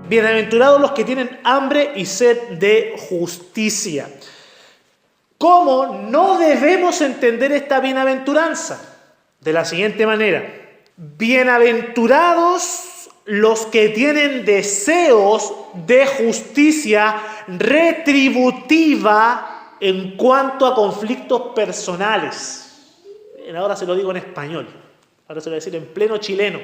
Bienaventurados los que tienen hambre y sed de justicia. ¿Cómo no debemos entender esta bienaventuranza? De la siguiente manera. Bienaventurados los que tienen deseos de justicia retributiva en cuanto a conflictos personales. Ahora se lo digo en español. Ahora se lo voy a decir en pleno chileno.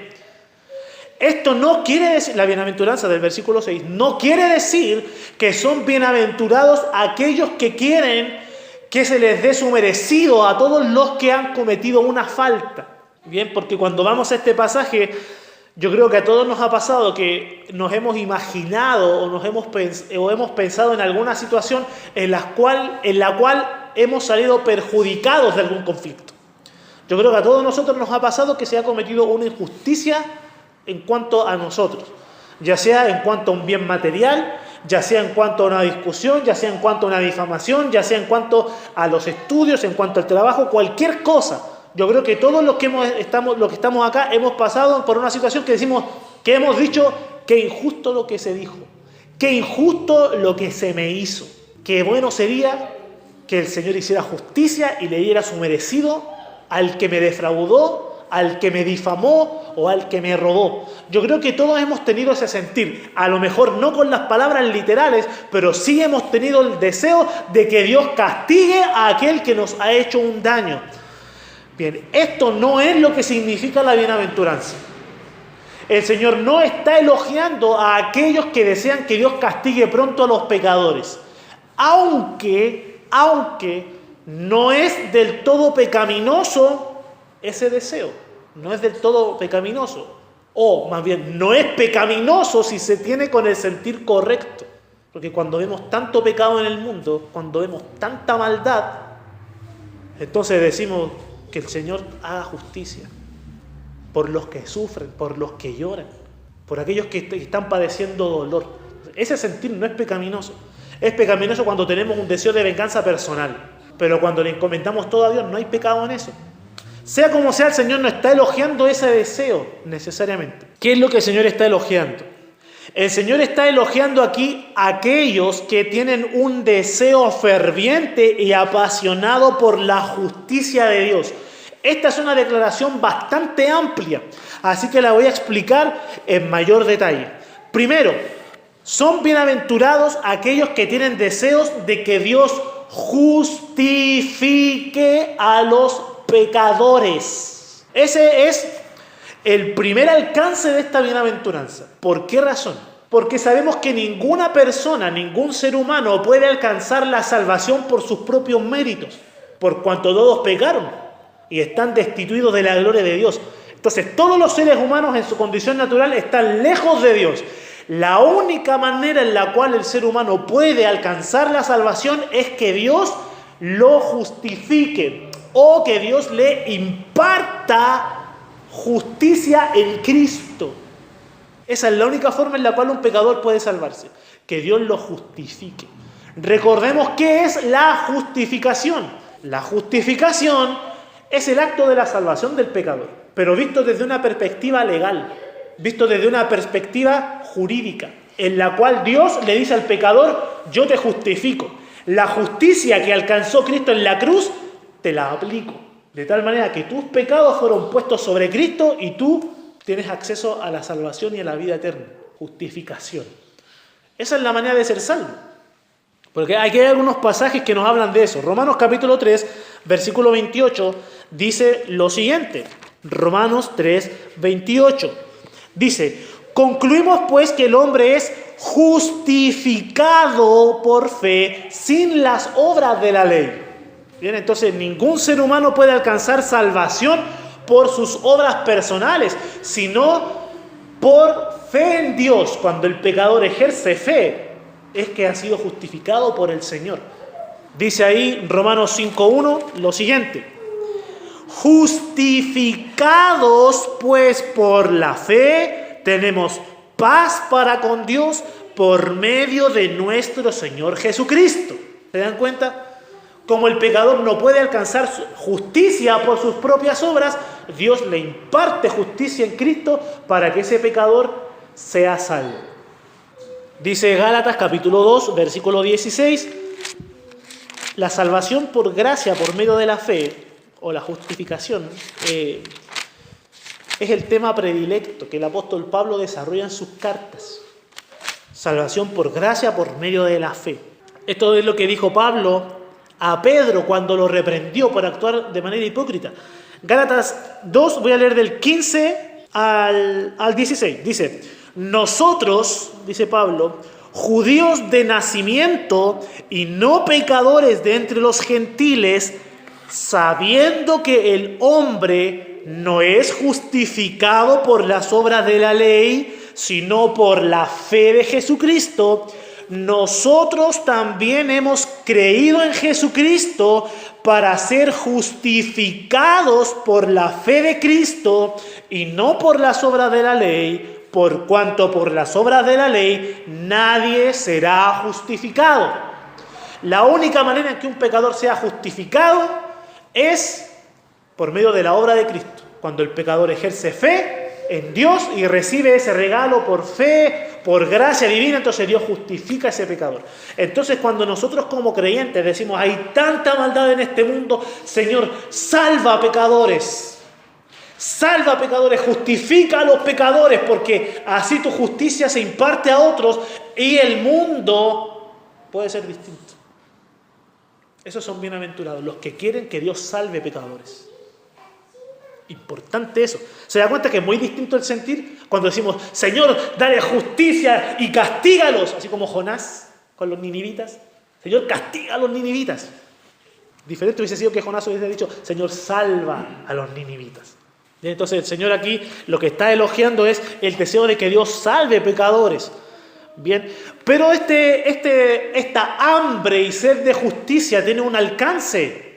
Esto no quiere decir, la bienaventuranza del versículo 6, no quiere decir que son bienaventurados aquellos que quieren que se les dé su merecido a todos los que han cometido una falta. Bien, porque cuando vamos a este pasaje, yo creo que a todos nos ha pasado que nos hemos imaginado o hemos pensado en alguna situación en la cual hemos salido perjudicados de algún conflicto. Yo creo que a todos nosotros nos ha pasado que se ha cometido una injusticia en cuanto a nosotros, ya sea en cuanto a un bien material, ya sea en cuanto a una discusión, ya sea en cuanto a una difamación, ya sea en cuanto a los estudios, en cuanto al trabajo, cualquier cosa. Yo creo que todos los que estamos acá hemos pasado por una situación que hemos dicho que injusto lo que se dijo, que injusto lo que se me hizo, que bueno sería que el Señor hiciera justicia y le diera su merecido al que me defraudó, al que me difamó o al que me robó. Yo creo que todos hemos tenido ese sentir, a lo mejor no con las palabras literales, pero sí hemos tenido el deseo de que Dios castigue a aquel que nos ha hecho un daño. Bien, esto no es lo que significa la bienaventuranza. El Señor no está elogiando a aquellos que desean que Dios castigue pronto a los pecadores, aunque no es del todo pecaminoso ese deseo. No es del todo pecaminoso. O más bien, no es pecaminoso si se tiene con el sentir correcto. Porque cuando vemos tanto pecado en el mundo, cuando vemos tanta maldad, entonces decimos que el Señor haga justicia por los que sufren, por los que lloran, por aquellos que están padeciendo dolor. Ese sentir no es pecaminoso. Es pecaminoso cuando tenemos un deseo de venganza personal. Pero cuando le encomendamos todo a Dios, no hay pecado en eso. Sea como sea, el Señor no está elogiando ese deseo necesariamente. ¿Qué es lo que el Señor está elogiando? El Señor está elogiando aquí a aquellos que tienen un deseo ferviente y apasionado por la justicia de Dios. Esta es una declaración bastante amplia, así que la voy a explicar en mayor detalle. Primero, son bienaventurados aquellos que tienen deseos de que Dios justifique a los pecadores. Ese es el primer alcance de esta bienaventuranza. ¿Por qué razón? Porque sabemos que ninguna persona, ningún ser humano puede alcanzar la salvación por sus propios méritos, por cuanto todos pecaron y están destituidos de la gloria de Dios. Entonces, todos los seres humanos en su condición natural están lejos de Dios. La única manera en la cual el ser humano puede alcanzar la salvación es que Dios lo justifique, o que Dios le imparta justicia en Cristo. Esa es la única forma en la cual un pecador puede salvarse, que Dios lo justifique. Recordemos qué es la justificación. La justificación es el acto de la salvación del pecador, pero visto desde una perspectiva legal, visto desde una perspectiva jurídica, en la cual Dios le dice al pecador: yo te justifico. La justicia que alcanzó Cristo en la cruz te la aplico, de tal manera que tus pecados fueron puestos sobre Cristo y tú tienes acceso a la salvación y a la vida eterna. Justificación. Esa es la manera de ser salvo. Porque aquí hay algunos pasajes que nos hablan de eso. Romanos capítulo 3, versículo 28, dice lo siguiente. Romanos 3, 28. Dice: concluimos pues que el hombre es justificado por fe sin las obras de la ley. Bien, entonces ningún ser humano puede alcanzar salvación por sus obras personales, sino por fe en Dios. Cuando el pecador ejerce fe, es que ha sido justificado por el Señor. Dice ahí Romanos 5.1 lo siguiente: justificados pues por la fe, tenemos paz para con Dios por medio de nuestro Señor Jesucristo. ¿Se dan cuenta? Como el pecador no puede alcanzar justicia por sus propias obras, Dios le imparte justicia en Cristo para que ese pecador sea salvo. Dice Gálatas capítulo 2, versículo 16, la salvación por gracia, por medio de la fe, o la justificación, es el tema predilecto que el apóstol Pablo desarrolla en sus cartas. Salvación por gracia, por medio de la fe. Esto es lo que dijo Pablo a Pedro cuando lo reprendió por actuar de manera hipócrita. Gálatas 2, voy a leer del 15 al 16. Dice, nosotros, dice Pablo, judíos de nacimiento y no pecadores de entre los gentiles, sabiendo que el hombre no es justificado por las obras de la ley, sino por la fe de Jesucristo, nosotros también hemos creído en Jesucristo para ser justificados por la fe de Cristo y no por las obras de la ley, por cuanto por las obras de la ley nadie será justificado. La única manera en que un pecador sea justificado es por medio de la obra de Cristo. Cuando el pecador ejerce fe en Dios y recibe ese regalo por fe, por gracia divina, entonces Dios justifica a ese pecador. Entonces cuando nosotros como creyentes decimos, hay tanta maldad en este mundo, Señor, salva a pecadores, justifica a los pecadores, porque así tu justicia se imparte a otros y el mundo puede ser distinto. Esos son bienaventurados, los que quieren que Dios salve pecadores. Importante eso. ¿Se da cuenta que es muy distinto el sentir cuando decimos, Señor, dale justicia y castígalos? Así como Jonás con los ninivitas. Señor, castiga a los ninivitas. Diferente hubiese sido que Jonás hubiese dicho, Señor, salva a los ninivitas. Y entonces el Señor aquí lo que está elogiando es el deseo de que Dios salve pecadores. Bien, pero esta hambre y sed de justicia tiene un alcance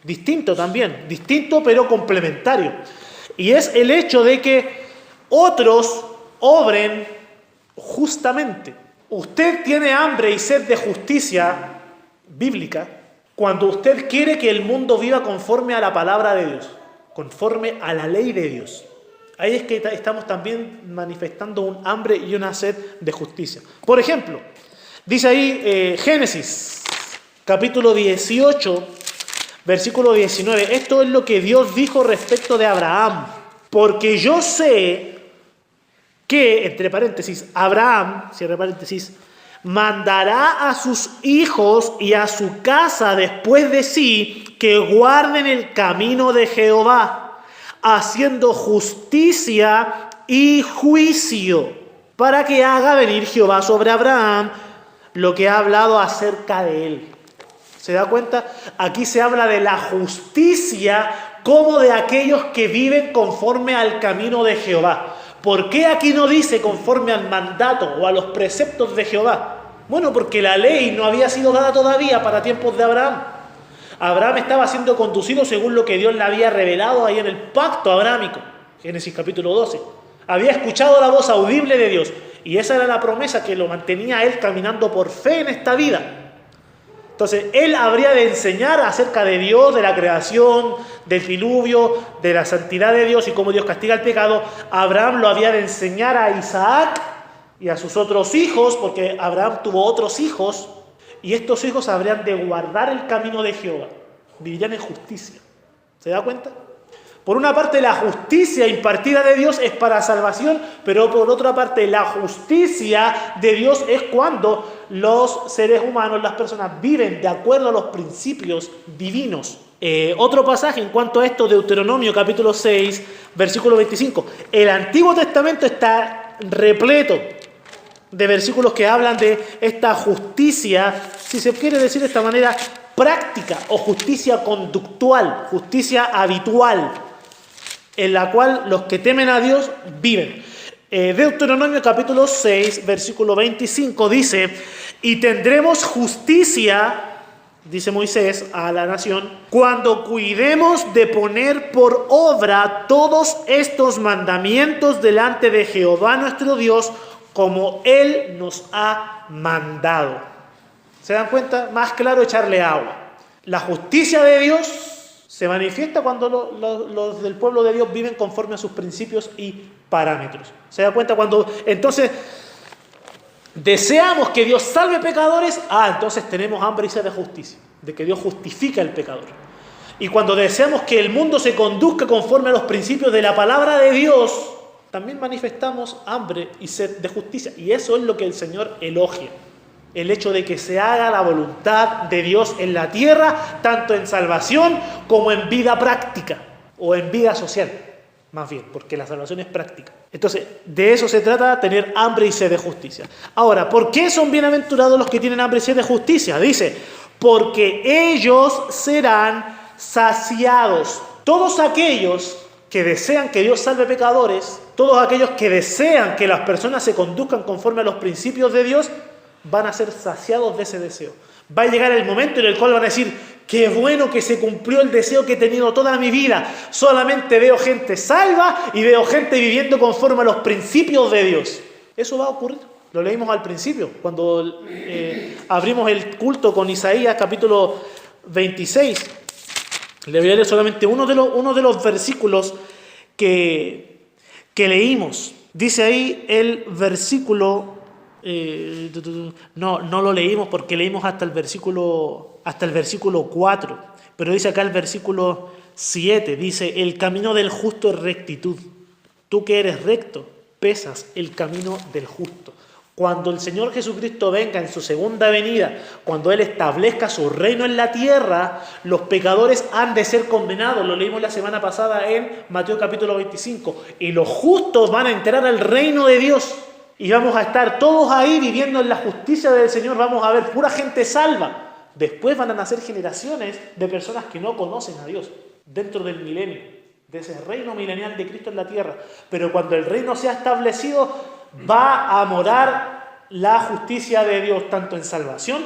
distinto también, distinto pero complementario. Y es el hecho de que otros obren justamente. Usted tiene hambre y sed de justicia bíblica cuando usted quiere que el mundo viva conforme a la palabra de Dios, conforme a la ley de Dios. Ahí es que estamos también manifestando un hambre y una sed de justicia. Por ejemplo, dice ahí Génesis, capítulo 18, versículo 19. Esto es lo que Dios dijo respecto de Abraham. Porque yo sé que, entre paréntesis, Abraham, cierre paréntesis, mandará a sus hijos y a su casa después de sí que guarden el camino de Jehová, haciendo justicia y juicio, para que haga venir Jehová sobre Abraham lo que ha hablado acerca de él. ¿Se da cuenta? Aquí se habla de la justicia como de aquellos que viven conforme al camino de Jehová. ¿Por qué aquí no dice conforme al mandato o a los preceptos de Jehová? Bueno, porque la ley no había sido dada todavía para tiempos de Abraham. Abraham estaba siendo conducido según lo que Dios le había revelado ahí en el pacto abrámico. Génesis capítulo 12. Había escuchado la voz audible de Dios y esa era la promesa que lo mantenía a él caminando por fe en esta vida. Entonces, él habría de enseñar acerca de Dios, de la creación, del diluvio, de la santidad de Dios y cómo Dios castiga el pecado. Abraham lo había de enseñar a Isaac y a sus otros hijos, porque Abraham tuvo otros hijos, y estos hijos habrían de guardar el camino de Jehová. Vivirían en justicia. ¿Se da cuenta? Por una parte, la justicia impartida de Dios es para salvación, pero por otra parte, la justicia de Dios es cuando los seres humanos, las personas, viven de acuerdo a los principios divinos. Otro pasaje en cuanto a esto, Deuteronomio capítulo 6, versículo 25. El Antiguo Testamento está repleto de versículos que hablan de esta justicia, si se quiere decir de esta manera, práctica o justicia conductual, justicia habitual, en la cual los que temen a Dios viven. Deuteronomio capítulo 6, versículo 25 dice, y tendremos justicia, dice Moisés a la nación, cuando cuidemos de poner por obra todos estos mandamientos delante de Jehová nuestro Dios, como Él nos ha mandado. ¿Se dan cuenta? Más claro, echarle agua. La justicia de Dios se manifiesta cuando los del pueblo de Dios viven conforme a sus principios y parámetros. ¿Se da cuenta? Cuando entonces deseamos que Dios salve pecadores, entonces tenemos hambre y sed de justicia, de que Dios justifica al pecador. Y cuando deseamos que el mundo se conduzca conforme a los principios de la palabra de Dios, también manifestamos hambre y sed de justicia. Y eso es lo que el Señor elogia. El hecho de que se haga la voluntad de Dios en la tierra, tanto en salvación como en vida práctica, o en vida social, más bien, porque la salvación es práctica. Entonces, de eso se trata, tener hambre y sed de justicia. Ahora, ¿por qué son bienaventurados los que tienen hambre y sed de justicia? Dice, porque ellos serán saciados. Todos aquellos que desean que Dios salve pecadores, todos aquellos que desean que las personas se conduzcan conforme a los principios de Dios, van a ser saciados de ese deseo. Va a llegar el momento en el cual van a decir, qué bueno que se cumplió el deseo que he tenido toda mi vida. Solamente veo gente salva y veo gente viviendo conforme a los principios de Dios. Eso va a ocurrir. Lo leímos al principio, cuando abrimos el culto con Isaías capítulo 26. Le voy a leer solamente uno de los versículos que leímos. Dice ahí el versículo... no lo leímos porque leímos hasta el versículo 4. Pero dice acá el versículo 7. Dice, el camino del justo es rectitud. Tú que eres recto, pesas el camino del justo. Cuando el Señor Jesucristo venga en su segunda venida, cuando Él establezca su reino en la tierra, los pecadores han de ser condenados. Lo leímos la semana pasada en Mateo capítulo 25. Y los justos van a entrar al reino de Dios. Y vamos a estar todos ahí viviendo en la justicia del Señor. Vamos a ver pura gente salva. Después van a nacer generaciones de personas que no conocen a Dios dentro del milenio, de ese reino milenial de Cristo en la tierra. Pero cuando el reino sea establecido, va a morar la justicia de Dios tanto en salvación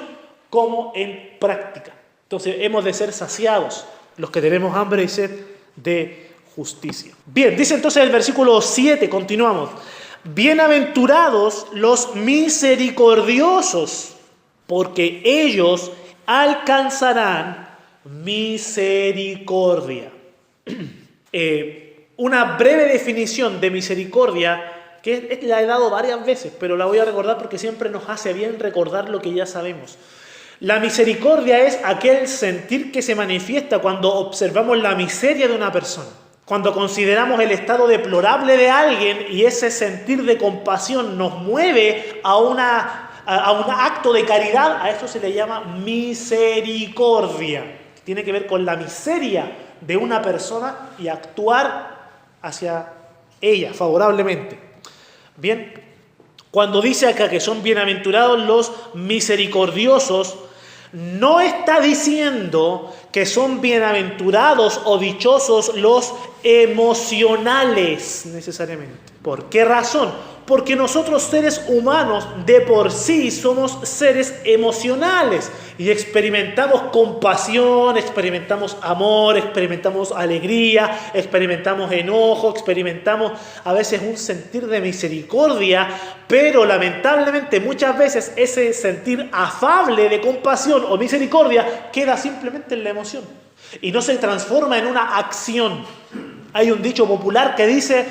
como en práctica. Entonces hemos de ser saciados los que tenemos hambre y sed de justicia. Bien, dice entonces el versículo 7, continuamos. Bienaventurados los misericordiosos, porque ellos alcanzarán misericordia. Una breve definición de misericordia, que la he dado varias veces, pero la voy a recordar porque siempre nos hace bien recordar lo que ya sabemos. La misericordia es aquel sentir que se manifiesta cuando observamos la miseria de una persona. Cuando consideramos el estado deplorable de alguien y ese sentir de compasión nos mueve a un acto de caridad, a eso se le llama misericordia. Tiene que ver con la miseria de una persona y actuar hacia ella favorablemente. Bien, cuando dice acá que son bienaventurados los misericordiosos, no está diciendo que son bienaventurados o dichosos los emocionales necesariamente. ¿Por qué razón? Porque nosotros seres humanos de por sí somos seres emocionales y experimentamos compasión, experimentamos amor, experimentamos alegría, experimentamos enojo, experimentamos a veces un sentir de misericordia, pero lamentablemente muchas veces ese sentir afable de compasión o misericordia queda simplemente en la emoción y no se transforma en una acción. Hay un dicho popular que dice: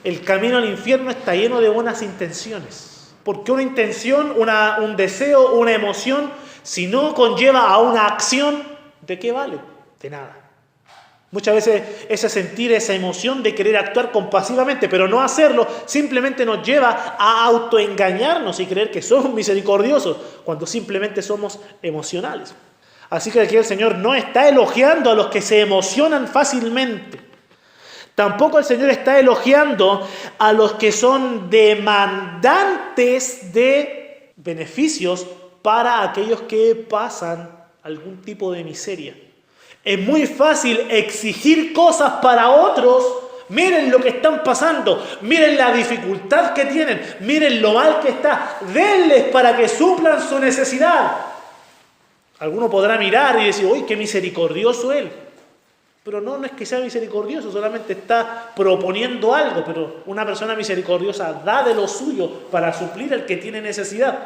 el camino al infierno está lleno de buenas intenciones. Porque una intención, un deseo, una emoción, si no conlleva a una acción, ¿de qué vale? De nada. Muchas veces ese sentir, esa emoción de querer actuar compasivamente, pero no hacerlo, simplemente nos lleva a autoengañarnos y creer que somos misericordiosos, cuando simplemente somos emocionales. Así que aquí el Señor no está elogiando a los que se emocionan fácilmente. Tampoco el Señor está elogiando a los que son demandantes de beneficios para aquellos que pasan algún tipo de miseria. Es muy fácil exigir cosas para otros. Miren lo que están pasando, miren la dificultad que tienen, miren lo mal que está. Denles para que suplan su necesidad. Alguno podrá mirar y decir: ¡uy, qué misericordioso él! Pero no es que sea misericordioso, solamente está proponiendo algo. Pero una persona misericordiosa da de lo suyo para suplir al que tiene necesidad.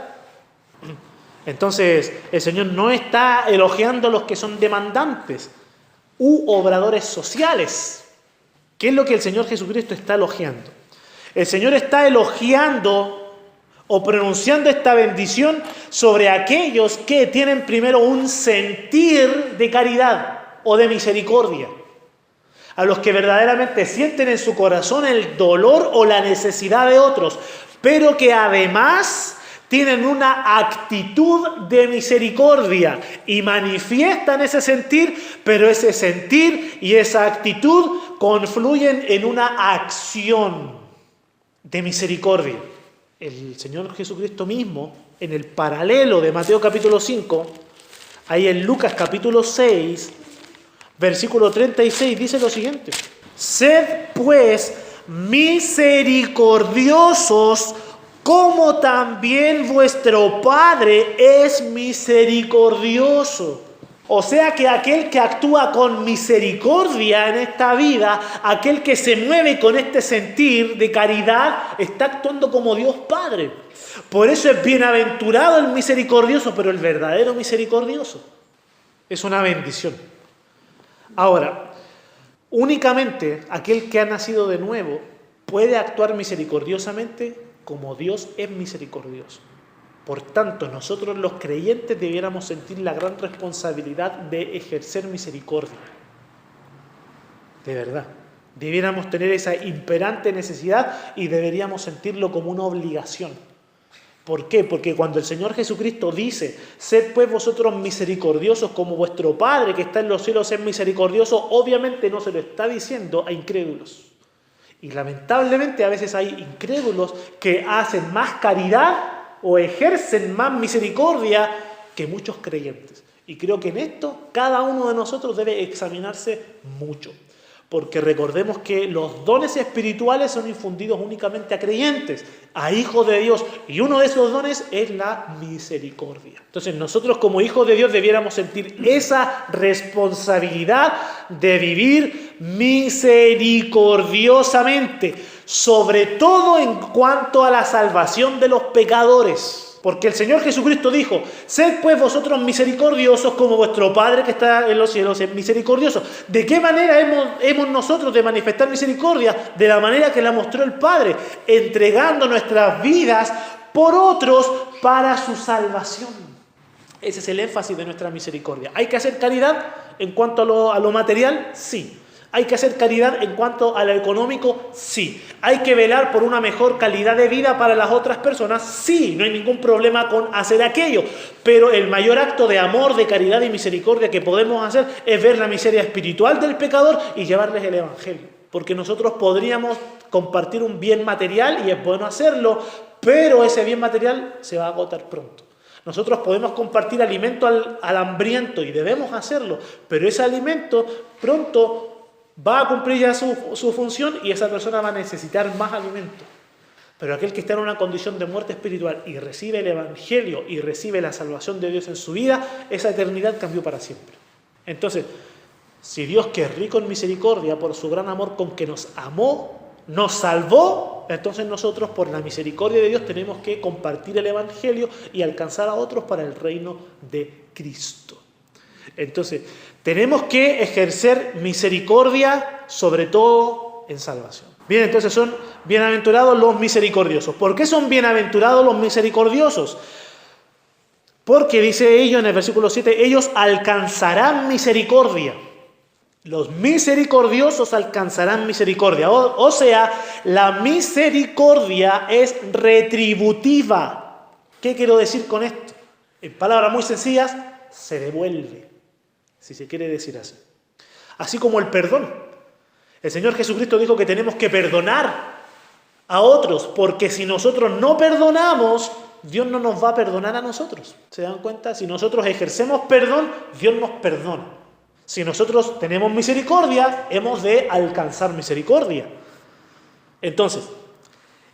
Entonces, el Señor no está elogiando a los que son demandantes u obradores sociales. ¿Qué es lo que el Señor Jesucristo está elogiando? El Señor está elogiando o pronunciando esta bendición sobre aquellos que tienen primero un sentir de caridad o de misericordia. A los que verdaderamente sienten en su corazón el dolor o la necesidad de otros, pero que además tienen una actitud de misericordia y manifiestan ese sentir, pero ese sentir y esa actitud confluyen en una acción de misericordia. El Señor Jesucristo mismo, en el paralelo de Mateo capítulo 5, ahí en Lucas capítulo 6, versículo 36, dice lo siguiente: sed pues misericordiosos, como también vuestro Padre es misericordioso. O sea que aquel que actúa con misericordia en esta vida, aquel que se mueve con este sentir de caridad, está actuando como Dios Padre. Por eso es bienaventurado el misericordioso, pero el verdadero misericordioso es una bendición. Ahora, únicamente aquel que ha nacido de nuevo puede actuar misericordiosamente como Dios es misericordioso. Por tanto, nosotros los creyentes debiéramos sentir la gran responsabilidad de ejercer misericordia. De verdad. Debiéramos tener esa imperante necesidad y deberíamos sentirlo como una obligación. ¿Por qué? Porque cuando el Señor Jesucristo dice: sed pues vosotros misericordiosos como vuestro Padre que está en los cielos es misericordioso, obviamente no se lo está diciendo a incrédulos. Y lamentablemente a veces hay incrédulos que hacen más caridad o ejercen más misericordia que muchos creyentes. Y creo que en esto cada uno de nosotros debe examinarse mucho. Porque recordemos que los dones espirituales son infundidos únicamente a creyentes, a hijos de Dios. Y uno de esos dones es la misericordia. Entonces nosotros como hijos de Dios debiéramos sentir esa responsabilidad de vivir misericordiosamente. Sobre todo en cuanto a la salvación de los pecadores. Porque el Señor Jesucristo dijo: sed pues vosotros misericordiosos como vuestro Padre que está en los cielos es misericordioso. ¿De qué manera hemos nosotros de manifestar misericordia? De la manera que la mostró el Padre, entregando nuestras vidas por otros para su salvación. Ese es el énfasis de nuestra misericordia. ¿Hay que hacer caridad en cuanto a lo material? Sí. ¿Hay que hacer caridad en cuanto a lo económico? Sí. ¿Hay que velar por una mejor calidad de vida para las otras personas? Sí, no hay ningún problema con hacer aquello. Pero el mayor acto de amor, de caridad y misericordia que podemos hacer es ver la miseria espiritual del pecador y llevarles el Evangelio. Porque nosotros podríamos compartir un bien material y es bueno hacerlo, pero ese bien material se va a agotar pronto. Nosotros podemos compartir alimento al hambriento y debemos hacerlo, pero ese alimento pronto va a cumplir ya su función y esa persona va a necesitar más alimento. Pero aquel que está en una condición de muerte espiritual y recibe el Evangelio y recibe la salvación de Dios en su vida, esa eternidad cambió para siempre. Entonces, si Dios, que es rico en misericordia por su gran amor con que nos amó, nos salvó, entonces nosotros por la misericordia de Dios tenemos que compartir el Evangelio y alcanzar a otros para el reino de Cristo. Entonces, tenemos que ejercer misericordia, sobre todo en salvación. Bien, entonces son bienaventurados los misericordiosos. ¿Por qué son bienaventurados los misericordiosos? Porque dice ellos en el versículo 7, ellos alcanzarán misericordia. Los misericordiosos alcanzarán misericordia. O sea, la misericordia es retributiva. ¿Qué quiero decir con esto? En palabras muy sencillas, se devuelve, si se quiere decir así. Así como el perdón. El Señor Jesucristo dijo que tenemos que perdonar a otros, porque si nosotros no perdonamos, Dios no nos va a perdonar a nosotros. ¿Se dan cuenta? Si nosotros ejercemos perdón, Dios nos perdona. Si nosotros tenemos misericordia, hemos de alcanzar misericordia. Entonces,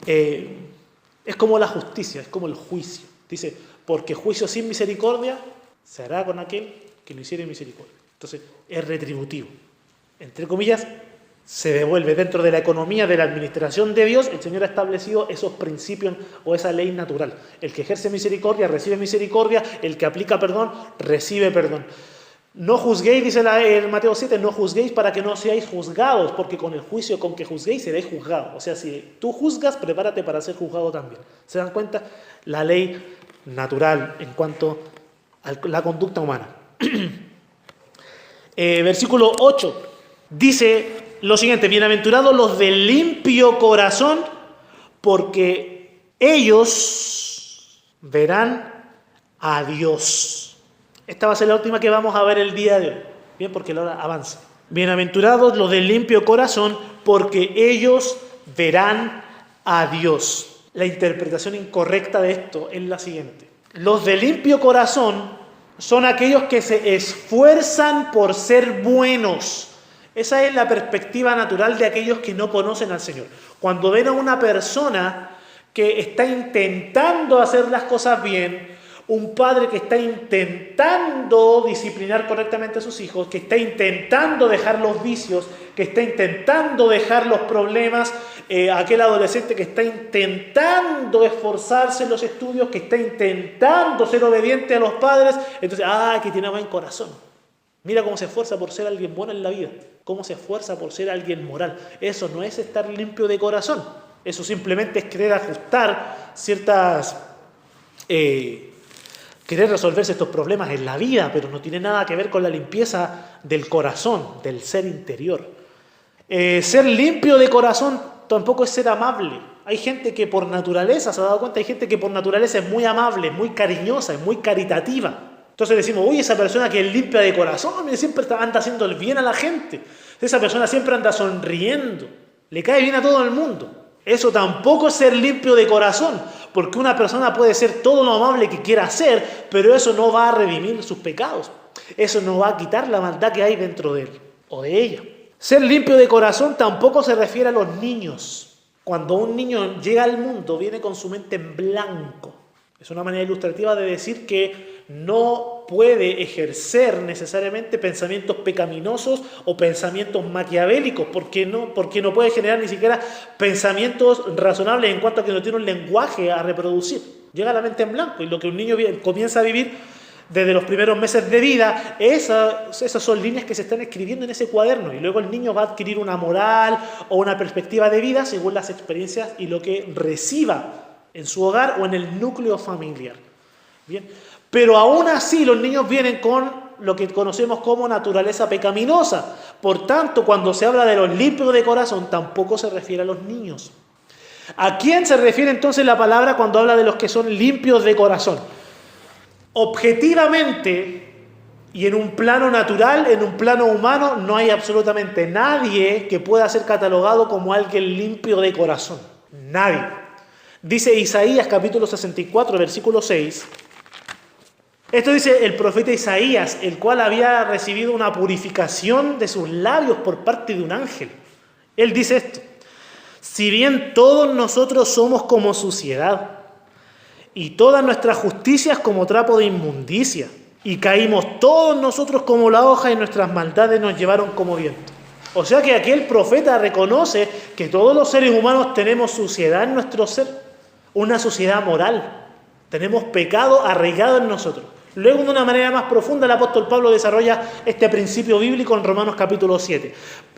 es como la justicia, es como el juicio. Dice, porque juicio sin misericordia se hará con aquel que no hiciere misericordia. Entonces, es retributivo. Entre comillas, se devuelve. Dentro de la economía de la administración de Dios, el Señor ha establecido esos principios o esa ley natural. El que ejerce misericordia, recibe misericordia. El que aplica perdón, recibe perdón. No juzguéis, dice en Mateo 7, no juzguéis para que no seáis juzgados, porque con el juicio con que juzguéis seréis juzgados. O sea, si tú juzgas, prepárate para ser juzgado también. ¿Se dan cuenta? La ley natural en cuanto a la conducta humana. Versículo 8 dice lo siguiente: bienaventurados los de limpio corazón, porque ellos verán a Dios. Esta va a ser la última que vamos a ver el día de hoy. Bien, porque la hora avanza. Bienaventurados los de limpio corazón, porque ellos verán a Dios. La interpretación incorrecta de esto es la siguiente: los de limpio corazón son aquellos que se esfuerzan por ser buenos. Esa es la perspectiva natural de aquellos que no conocen al Señor. Cuando ven a una persona que está intentando hacer las cosas bien, un padre que está intentando disciplinar correctamente a sus hijos, que está intentando dejar los vicios, que está intentando dejar los problemas, aquel adolescente que está intentando esforzarse en los estudios, que está intentando ser obediente a los padres, entonces, que tiene buen corazón. Mira cómo se esfuerza por ser alguien bueno en la vida, cómo se esfuerza por ser alguien moral. Eso no es estar limpio de corazón, eso simplemente es querer ajustar querer resolverse estos problemas en la vida, pero no tiene nada que ver con la limpieza del corazón, del ser interior. Ser limpio de corazón tampoco es ser amable. Hay gente que por naturaleza, ¿se ha dado cuenta? Hay gente que por naturaleza es muy amable, muy cariñosa, es muy caritativa. Entonces decimos, uy, esa persona que es limpia de corazón, siempre anda haciendo el bien a la gente. Esa persona siempre anda sonriendo, le cae bien a todo el mundo. Eso tampoco es ser limpio de corazón, porque una persona puede ser todo lo amable que quiera ser, pero eso no va a redimir sus pecados. Eso no va a quitar la maldad que hay dentro de él o de ella. Ser limpio de corazón tampoco se refiere a los niños. Cuando un niño llega al mundo, viene con su mente en blanco. Es una manera ilustrativa de decir que no puede ejercer necesariamente pensamientos pecaminosos o pensamientos maquiavélicos, porque no puede generar ni siquiera pensamientos razonables en cuanto a que no tiene un lenguaje a reproducir. Llega la mente en blanco, y lo que un niño comienza a vivir desde los primeros meses de vida, esas son líneas que se están escribiendo en ese cuaderno, y luego el niño va a adquirir una moral o una perspectiva de vida según las experiencias y lo que reciba en su hogar o en el núcleo familiar. Bien, pero aún así los niños vienen con lo que conocemos como naturaleza pecaminosa. Por tanto, cuando se habla de los limpios de corazón, tampoco se refiere a los niños. ¿A quién se refiere entonces la palabra cuando habla de los que son limpios de corazón? Objetivamente y en un plano natural, en un plano humano, no hay absolutamente nadie que pueda ser catalogado como alguien limpio de corazón. Nadie. Dice Isaías capítulo 64, versículo 6. Esto dice el profeta Isaías, el cual había recibido una purificación de sus labios por parte de un ángel. Él dice esto: si bien todos nosotros somos como suciedad, y todas nuestras justicias como trapo de inmundicia, y caímos todos nosotros como la hoja, y nuestras maldades nos llevaron como viento. O sea que aquí el profeta reconoce que todos los seres humanos tenemos suciedad en nuestro ser, una suciedad moral. Tenemos pecado arraigado en nosotros. Luego, de una manera más profunda, el apóstol Pablo desarrolla este principio bíblico en Romanos capítulo 7.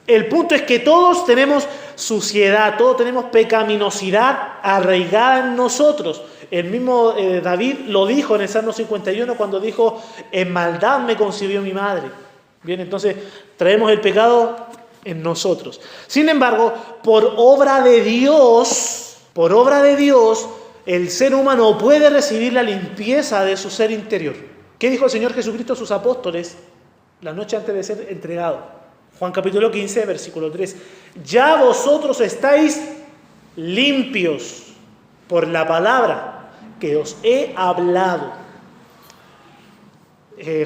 El punto es que todos tenemos suciedad, todos tenemos pecaminosidad arraigada en nosotros. El mismo David lo dijo en el Salmo 51 cuando dijo: en maldad me concibió mi madre. Bien, entonces traemos el pecado en nosotros. Sin embargo, por obra de Dios, el ser humano puede recibir la limpieza de su ser interior. ¿Qué dijo el Señor Jesucristo a sus apóstoles la noche antes de ser entregado? Juan capítulo 15, versículo 3. Ya vosotros estáis limpios por la palabra que os he hablado.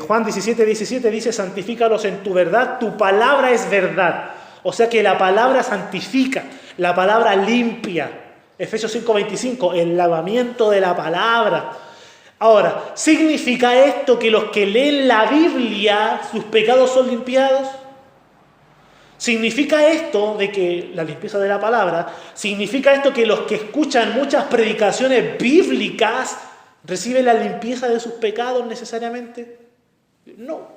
Juan 17, 17 dice: santifícalos en tu verdad, tu palabra es verdad. O sea que la palabra santifica, la palabra limpia. Efesios 5, 25, el lavamiento de la palabra. Ahora, ¿significa esto que los que leen la Biblia, sus pecados son limpiados? ¿Significa esto de que la limpieza de la palabra, significa esto que los que escuchan muchas predicaciones bíblicas reciben la limpieza de sus pecados necesariamente? No.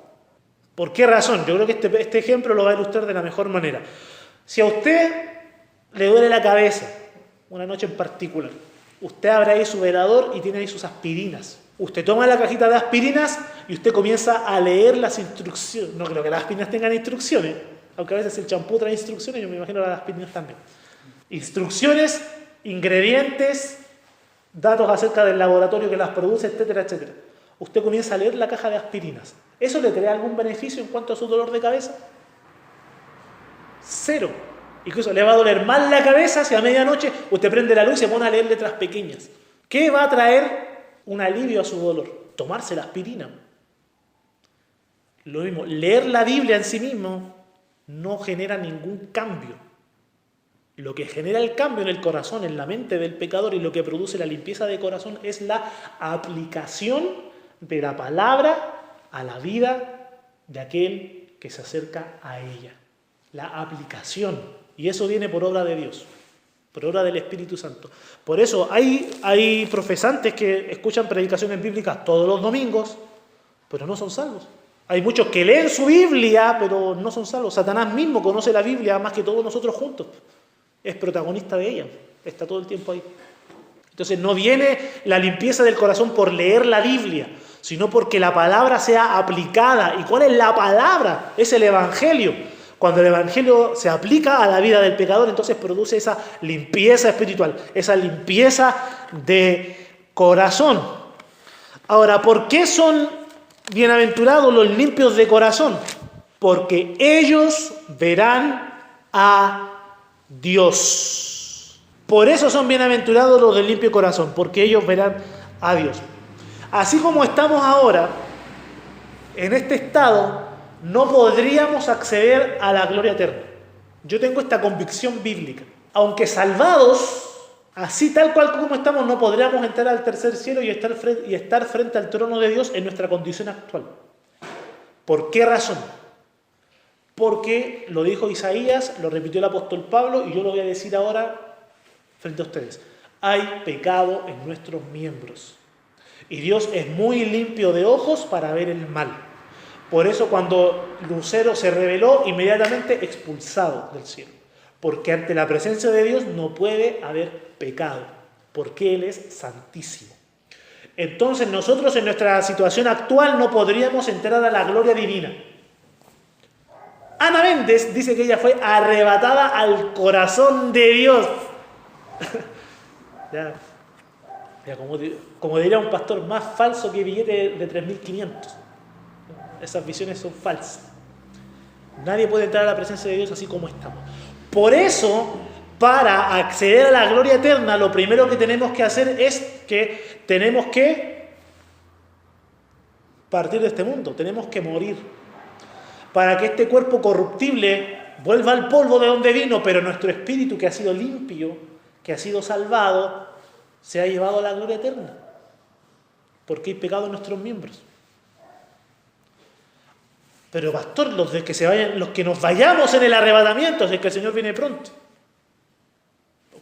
¿Por qué razón? Yo creo que este ejemplo lo va a ilustrar de la mejor manera. Si a usted le duele la cabeza, una noche en particular, usted abre ahí su velador y tiene ahí sus aspirinas. Usted toma la cajita de aspirinas y usted comienza a leer las instrucciones. No creo que las aspirinas tengan instrucciones, aunque a veces el champú trae instrucciones, yo me imagino las aspirinas también. Instrucciones, ingredientes, datos acerca del laboratorio que las produce, etcétera, etcétera. Usted comienza a leer la caja de aspirinas. ¿Eso le trae algún beneficio en cuanto a su dolor de cabeza? Cero. Incluso le va a doler más la cabeza si a medianoche usted prende la luz y se pone a leer letras pequeñas. ¿Qué va a traer un alivio a su dolor? Tomarse la aspirina. Lo mismo, leer la Biblia en sí mismo no genera ningún cambio. Lo que genera el cambio en el corazón, en la mente del pecador, y lo que produce la limpieza de corazón es la aplicación de la palabra a la vida de aquel que se acerca a ella. La aplicación. Y eso viene por obra de Dios, por obra del Espíritu Santo. Por eso hay profesantes que escuchan predicaciones bíblicas todos los domingos, pero no son salvos. Hay muchos que leen su Biblia, pero no son salvos. Satanás mismo conoce la Biblia más que todos nosotros juntos. Es protagonista de ella, está todo el tiempo ahí. Entonces no viene la limpieza del corazón por leer la Biblia, sino porque la palabra sea aplicada. ¿Y cuál es la palabra? Es el Evangelio. Cuando el Evangelio se aplica a la vida del pecador, entonces produce esa limpieza espiritual, esa limpieza de corazón. Ahora, ¿por qué son bienaventurados los limpios de corazón? Porque ellos verán a Dios. Por eso son bienaventurados los del limpio corazón, porque ellos verán a Dios. Así como estamos ahora, en este estado, no podríamos acceder a la gloria eterna. Yo tengo esta convicción bíblica. Aunque salvados, así tal cual como estamos, no podríamos entrar al tercer cielo y estar frente al trono de Dios en nuestra condición actual. ¿Por qué razón? Porque lo dijo Isaías, lo repitió el apóstol Pablo, y yo lo voy a decir ahora frente a ustedes. Hay pecado en nuestros miembros. Y Dios es muy limpio de ojos para ver el mal. Por eso cuando Lucero se rebeló, inmediatamente expulsado del cielo. Porque ante la presencia de Dios no puede haber pecado, porque Él es santísimo. Entonces nosotros en nuestra situación actual no podríamos entrar a la gloria divina. Ana Méndez dice que ella fue arrebatada al corazón de Dios. ya, como diría un pastor, más falso que billete de 3.500. Esas visiones son falsas. Nadie puede entrar a la presencia de Dios así como estamos. Por eso, para acceder a la gloria eterna, lo primero que tenemos que hacer es que tenemos que partir de este mundo, tenemos que morir. Para que este cuerpo corruptible vuelva al polvo de donde vino, pero nuestro espíritu, que ha sido limpio, que ha sido salvado, se ha llevado a la gloria eterna. Porque hay pecado en nuestros miembros. Pero pastor, los que nos vayamos en el arrebatamiento, es que el Señor viene pronto,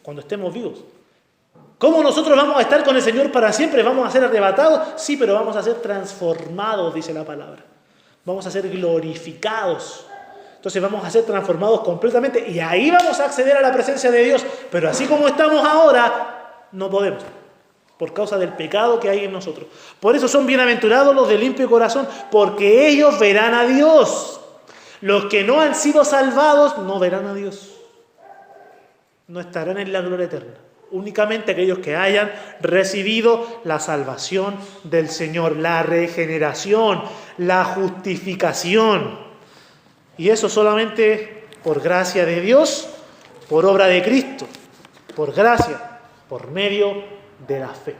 cuando estemos vivos. ¿Cómo nosotros vamos a estar con el Señor para siempre? ¿Vamos a ser arrebatados? Sí, pero vamos a ser transformados, dice la palabra. Vamos a ser glorificados. Entonces vamos a ser transformados completamente y ahí vamos a acceder a la presencia de Dios. Pero así como estamos ahora, no podemos, por causa del pecado que hay en nosotros. Por eso son bienaventurados los de limpio corazón, porque ellos verán a Dios. Los que no han sido salvados no verán a Dios. No estarán en la gloria eterna. Únicamente aquellos que hayan recibido la salvación del Señor, la regeneración, la justificación. Y eso solamente por gracia de Dios, por obra de Cristo, por gracia, por medio de la fe.